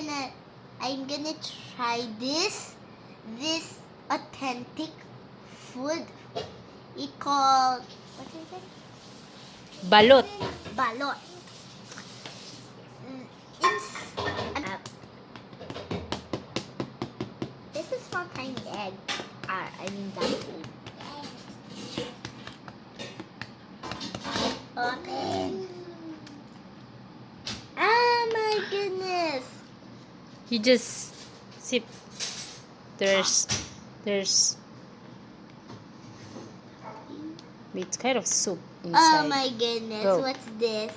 gonna try this authentic food. It called, what is it? Balot. Balot. This is small tiny egg. Dumpling. Open. Oh my goodness. You just sip. There's it's kind of soup inside. Oh my goodness. Go. What's this?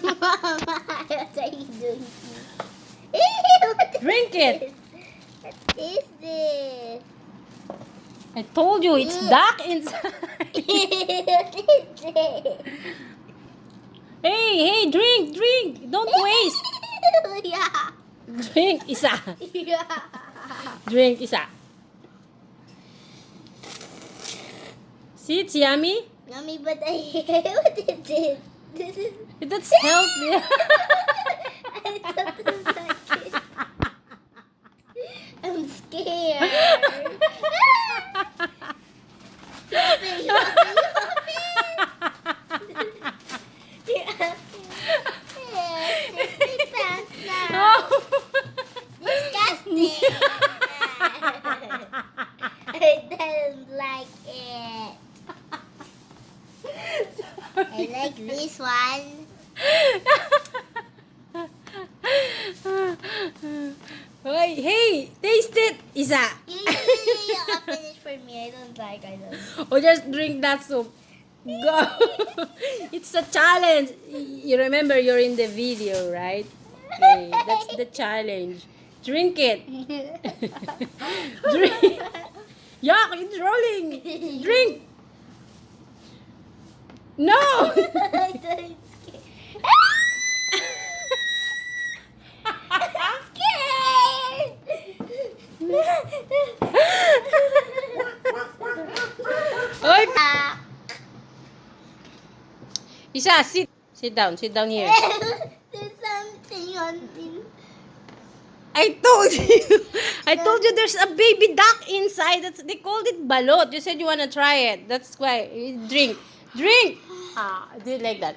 Mama, what are you doing? Drink it. What is this? I told you it's dark inside. What is this? Hey, drink. Don't waste. Yeah. Drink, isa. Yeah. Drink, isa. See, it's yummy. Mommy, but what is this? This is. That's healthy. I don't like it. I'm scared. Open. Disgusting. I don't like it. I like this one. Hey, taste it, Isa. You open it for me. I don't. Or just drink that soup. Go. It's a challenge. You remember you're in the video, right? Okay, that's the challenge. Drink it. Drink. Yuck, it's rolling. Drink. No. I don't scared. I'm scared. Oy. Isa, sit. Sit down here. There's something on me. I told you there's a baby duck inside. They called it balot. You said you wanna try it. That's why. Drink. Do you like that?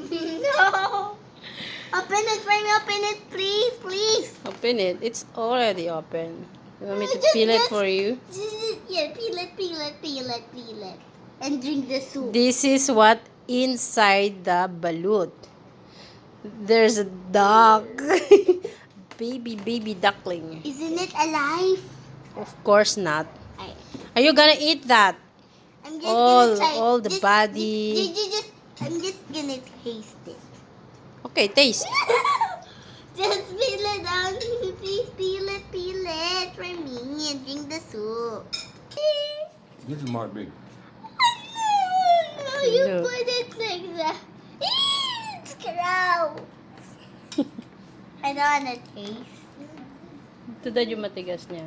No. Open it for me. Open it, please. Open it. It's already open. You want me to peel it for you? Yeah, peel it. And drink the soup. This is what inside the balut. There's a duck. baby duckling. Isn't it alive? Of course not. Are you gonna eat that? I'm just gonna try. All the body. I'm just gonna taste it. Okay, taste. Just peel it down. Please peel it for me and drink the soup. This is Mark Big. No, you Look. put it like that. It's gross. I don't wanna taste. Ito daw yung matigas niya.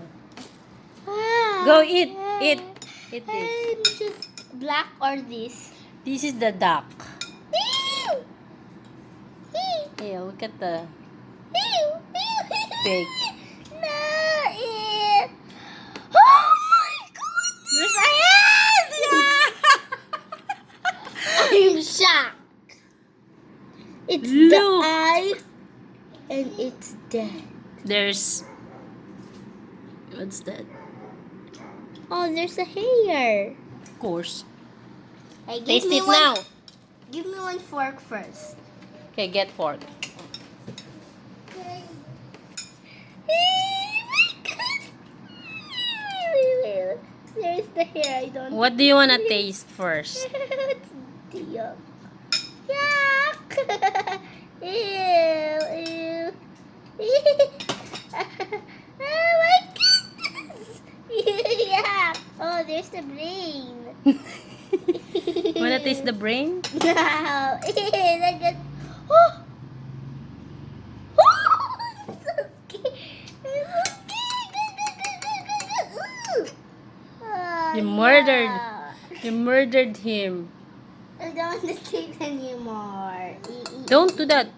Ah, Go eat. Eat this. I'm just black or this. This is the duck. Ew! Ew! Yeah, look at the Ew! pig. No, ew. Oh my goodness! There's a head! I'm shocked. It's the Look. eye and it's dead. There's... What's that? Oh, there's a hair. Of course. Hey, give Taste me it one- now. Give me one fork first. Okay, get fork. There's the hair. I don't. What do you wanna taste first? Yuck. Yuck. Ew. Oh my goodness. Yuck. Oh, there's the brain. Wanna taste the brain? No. I got. Oh. I'm so scared. I'm so scared. You murdered. Yeah. You murdered him. I don't want to taste anymore. Don't do that.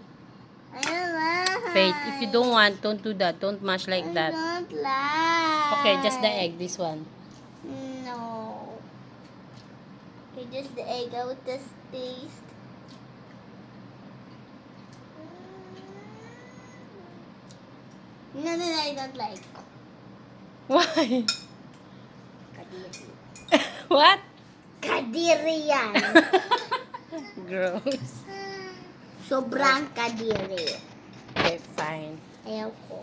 I don't like. Faith, if you don't want, don't do that. Don't mash like I that. don't like. Okay, just the egg, this one. No. Okay, just the egg. I would just taste. No, I don't like. Why? Kadiri. What? Kadiri yan. Gross. Sobrang kadiri. Okay, fine. Ayaw ko.